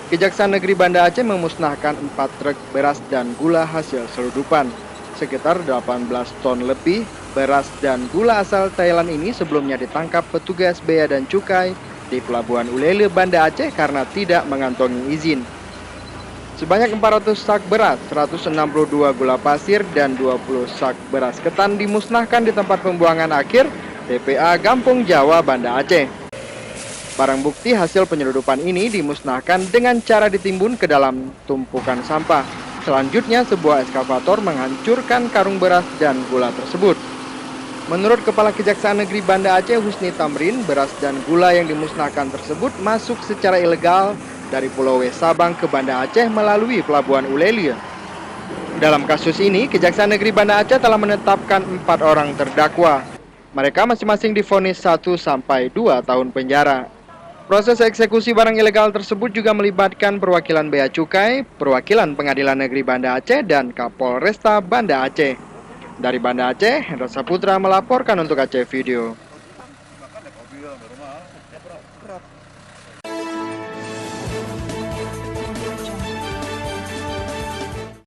Kejaksaan Negeri Banda Aceh memusnahkan 4 truk beras dan gula hasil selundupan. Sekitar 18 ton lebih beras dan gula asal Thailand ini sebelumnya ditangkap petugas bea dan cukai di Pelabuhan Ulele, Banda Aceh karena tidak mengantongi izin. Sebanyak 400 sak beras, 162 gula pasir, dan 20 sak beras ketan dimusnahkan di tempat pembuangan akhir TPA Gampung Jawa, Banda Aceh. Barang bukti hasil penyeludupan ini dimusnahkan dengan cara ditimbun ke dalam tumpukan sampah. Selanjutnya, sebuah eskavator menghancurkan karung beras dan gula tersebut. Menurut Kepala Kejaksaan Negeri Banda Aceh Husni Tamrin, beras dan gula yang dimusnahkan tersebut masuk secara ilegal dari Pulau W Sabang ke Banda Aceh melalui Pelabuhan Ulelia. Dalam kasus ini, Kejaksaan Negeri Banda Aceh telah menetapkan 4 orang terdakwa. Mereka masing-masing divonis 1 sampai 2 tahun penjara. Proses eksekusi barang ilegal tersebut juga melibatkan perwakilan Bea Cukai, perwakilan Pengadilan Negeri Banda Aceh, dan Kapolresta Banda Aceh. Dari Banda Aceh, Hendra Saputra melaporkan untuk Aceh Video.